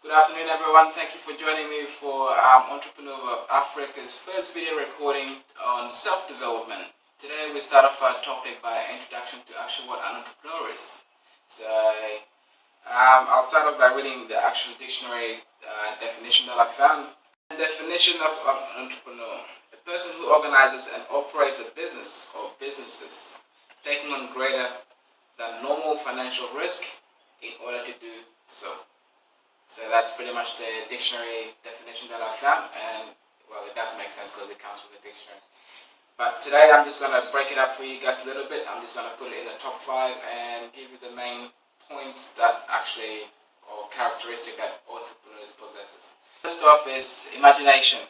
Good afternoon, everyone. Thank you for joining me for Entrepreneur of Africa's first video recording on self-development. Today we start off our topic by introduction to actually what an entrepreneur is. So I'll start off by reading the actual dictionary definition that I found. The definition of an entrepreneur: a person who organizes and operates a business or businesses, taking on greater than normal financial risk in order to do so. So that's pretty much the dictionary definition that I found, and well, it does make sense because it comes from the dictionary. But today I'm just going to break it up for you guys a little bit. I'm just going to put it in the top 5 and give you the main points that actually, or characteristic that entrepreneurs possesses. First off is imagination.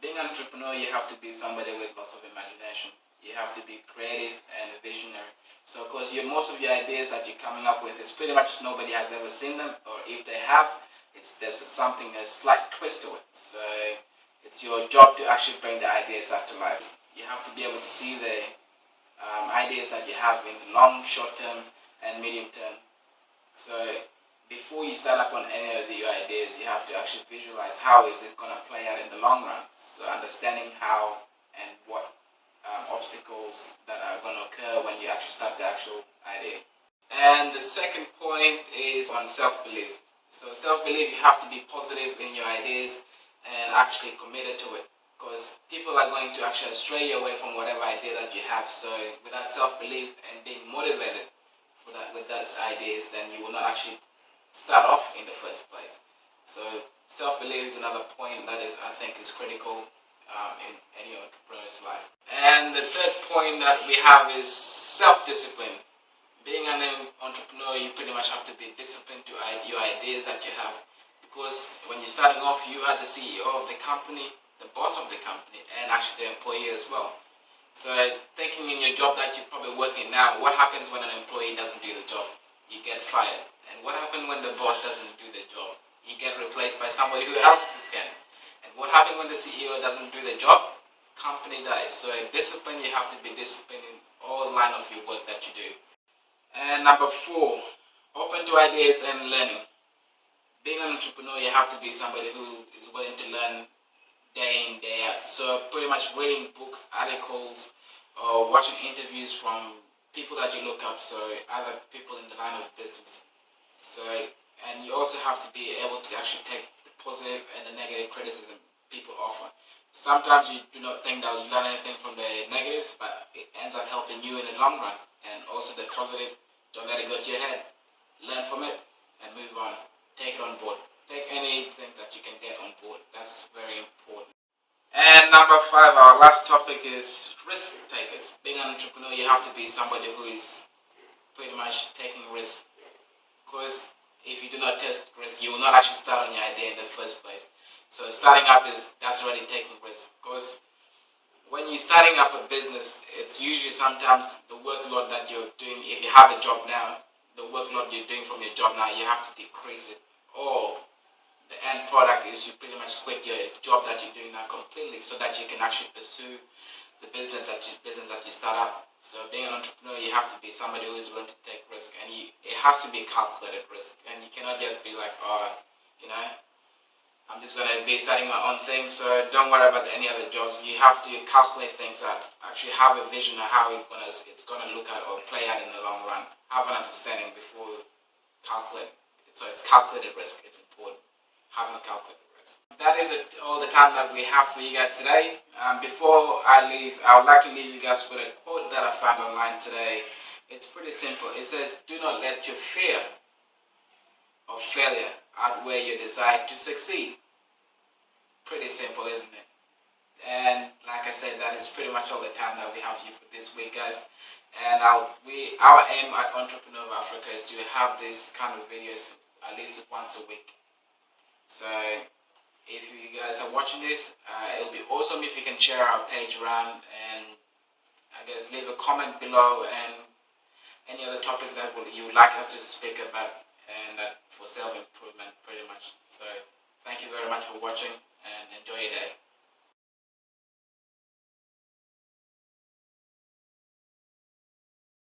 Being an entrepreneur, you have to be somebody with lots of imagination. You have to be creative and visionary. So of course, most of your ideas that you're coming up with is pretty much nobody has ever seen them, or if they have, there's something, a slight twist to it. So it's your job to actually bring the ideas out to life. You have to be able to see the ideas that you have in the long, short term, and medium term. So before you start up on any of your ideas, you have to actually visualize how is it going to play out in the long run. So understanding how and what obstacles that are going to occur when you actually start the actual idea. And the second point is on self-belief. So self-belief, you have to be positive in your ideas and actually committed to it, because people are going to actually stray you away from whatever idea that you have. So without self-belief and being motivated for that with those ideas, then you will not actually start off in the first place. So self-belief is another point that I think is critical in any entrepreneur's life. And the third point that we have is self-discipline. Being an entrepreneur, you pretty much have to be disciplined to your ideas that you have, because when you're starting off, you are the CEO of the company, the boss of the company, and actually the employee as well. So thinking in your job that you're probably working now, what happens when an employee doesn't do the job? You get fired. And what happens when the boss doesn't do the job? You get replaced by somebody who else who can. And what happens when the CEO doesn't do the job? Company dies. So discipline, you have to be disciplined in all line of your work that you do. And number 4, open to ideas and learning. Being an entrepreneur, you have to be somebody who is willing to learn day in, day out. So pretty much reading books, articles, or watching interviews from people that you look up, so other people in the line of business. So, and you also have to be able to actually take the positive and the negative criticism people offer. Sometimes you do not think that you learn anything from the negatives, but it ends up helping you in the long run. And also the positive, don't let it go to your head. Learn from it and move on. Take it on board. Take anything that you can get on board. That's very important. And number 5, our last topic is risk takers. Being an entrepreneur, you have to be somebody who is pretty much taking risk. Because if you do not take risk, you will not actually start on your idea in the first place. So starting up that's already taking risk. Because when you're starting up a business, it's usually sometimes the workload that you're doing, if you have a job now, the workload you're doing from your job now, you have to decrease it. Or the end product is you pretty much quit your job that you're doing now completely, so that you can actually pursue the business that you start up. So being an entrepreneur, you have to be somebody who is willing to take risk, and it has to be calculated risk. And you cannot just be like, I'm just going to be starting my own thing, so don't worry about any other jobs. You have to calculate things out, actually have a vision of how it's going to look at or play out in the long run. Have an understanding before calculating. So it's calculated risk, it's important. Having a calculated risk. That is all the time that we have for you guys today. Before I leave, I would like to leave you guys with a quote that I found online today. It's pretty simple. It says, "Do not let your fear of failure outweigh your desire to succeed." Pretty simple, isn't it? And like I said, that is pretty much all the time that we have here for this week, guys. And our aim at Entrepreneur of Africa is to have these kind of videos at least once a week. So if you guys are watching this, it'll be awesome if you can share our page around, and I guess leave a comment below and any other topics that you would like us to speak about, and for self-improvement pretty much. So thank you very much for watching and enjoy your day.